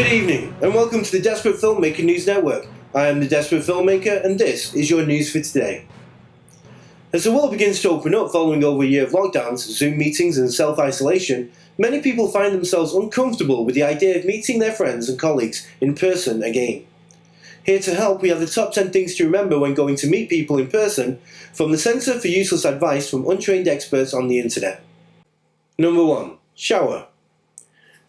Good evening, and welcome to the Desperate Filmmaker News Network. I am the Desperate Filmmaker, and this is your news for today. As the world begins to open up following over a year of lockdowns, Zoom meetings and self-isolation, many people find themselves uncomfortable with the idea of meeting their friends and colleagues in person again. Here to help, we have the top 10 things to remember when going to meet people in person from the Centre for Useless Advice from Untrained Experts on the Internet. Number 1. Shower.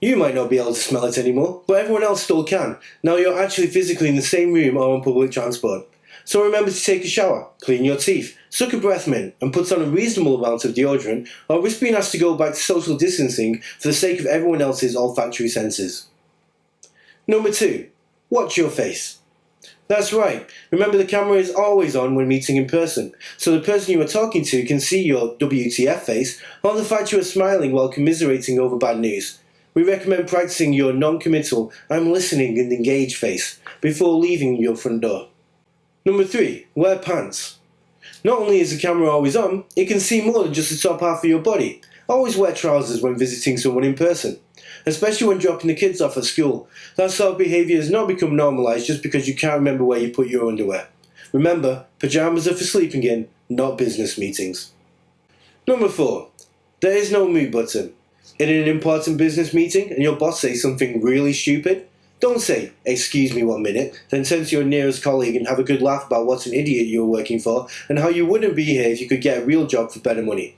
You might not be able to smell it anymore, but everyone else still can. Now you're actually physically in the same room or on public transport. So remember to take a shower, clean your teeth, suck a breath mint, and put on a reasonable amount of deodorant, or risk being asked to go back to social distancing for the sake of everyone else's olfactory senses. Number 2. Watch your face. That's right, remember the camera is always on when meeting in person, so the person you are talking to can see your WTF face, or the fact you are smiling while commiserating over bad news. We recommend practicing your non-committal, I'm listening and engaged face before leaving your front door. Number 3. Wear pants. Not only is the camera always on, it can see more than just the top half of your body. Always wear trousers when visiting someone in person, especially when dropping the kids off at school. That sort of behaviour has not become normalised just because you can't remember where you put your underwear. Remember, pyjamas are for sleeping in, not business meetings. Number 4. There is no mute button. In an important business meeting and your boss says something really stupid, don't say, "Excuse me 1 minute," then turn to your nearest colleague and have a good laugh about what an idiot you were working for and how you wouldn't be here if you could get a real job for better money.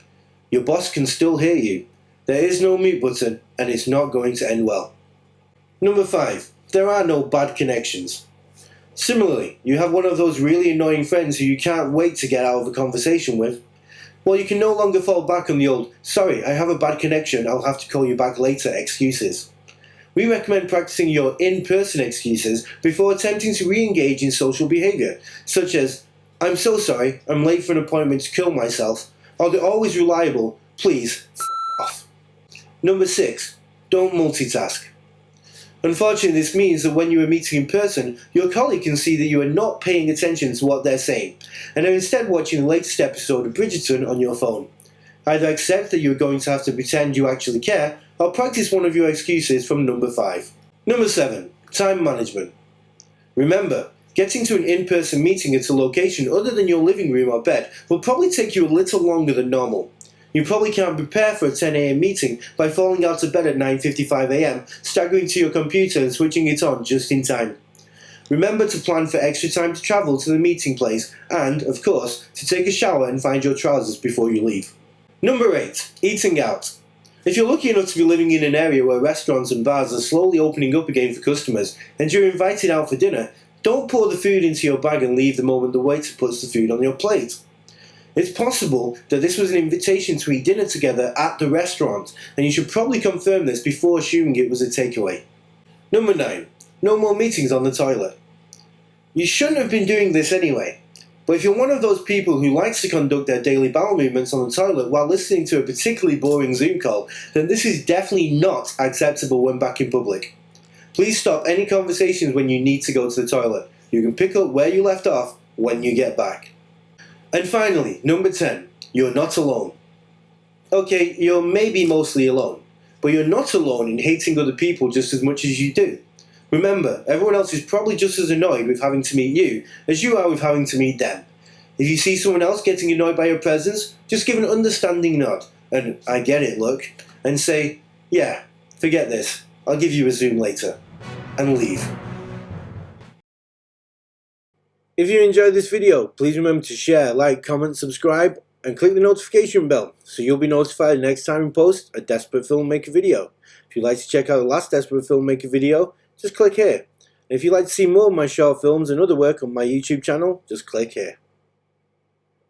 Your boss can still hear you. There is no mute button and it's not going to end well. Number 5. There are no bad connections. Similarly, you have one of those really annoying friends who you can't wait to get out of a conversation with. Well, you can no longer fall back on the old, "Sorry, I have a bad connection, I'll have to call you back later" excuses. We recommend practicing your in-person excuses before attempting to re-engage in social behaviour, such as, "I'm so sorry, I'm late for an appointment to kill myself," or the always reliable, "Please, f*** off." Number 6. Don't multitask. Unfortunately, this means that when you are meeting in person, your colleague can see that you are not paying attention to what they're saying, and are instead watching the latest episode of Bridgerton on your phone. Either accept that you are going to have to pretend you actually care, or practice one of your excuses from number 5. Number 7. Time management. Remember, getting to an in-person meeting at a location other than your living room or bed will probably take you a little longer than normal. You probably can't prepare for a 10 AM meeting by falling out of bed at 9:55 AM, staggering to your computer and switching it on just in time. Remember to plan for extra time to travel to the meeting place and, of course, to take a shower and find your trousers before you leave. Number 8. Eating out. If you're lucky enough to be living in an area where restaurants and bars are slowly opening up again for customers and you're invited out for dinner, don't pour the food into your bag and leave the moment the waiter puts the food on your plate. It's possible that this was an invitation to eat dinner together at the restaurant, and you should probably confirm this before assuming it was a takeaway. Number 9. No more meetings on the toilet. You shouldn't have been doing this anyway, but if you're one of those people who likes to conduct their daily bowel movements on the toilet while listening to a particularly boring Zoom call, then this is definitely not acceptable when back in public. Please stop any conversations when you need to go to the toilet. You can pick up where you left off when you get back. And finally, number 10, you're not alone. Okay, you're maybe mostly alone, but you're not alone in hating other people just as much as you do. Remember, everyone else is probably just as annoyed with having to meet you as you are with having to meet them. If you see someone else getting annoyed by your presence, just give an understanding nod, and "I get it" look, and say, "Yeah, forget this, I'll give you a Zoom later," and leave. If you enjoyed this video, please remember to share, like, comment, subscribe, and click the notification bell so you'll be notified next time we post a Desperate Filmmaker video. If you'd like to check out the last Desperate Filmmaker video, just click here. And if you'd like to see more of my short films and other work on my YouTube channel, just click here.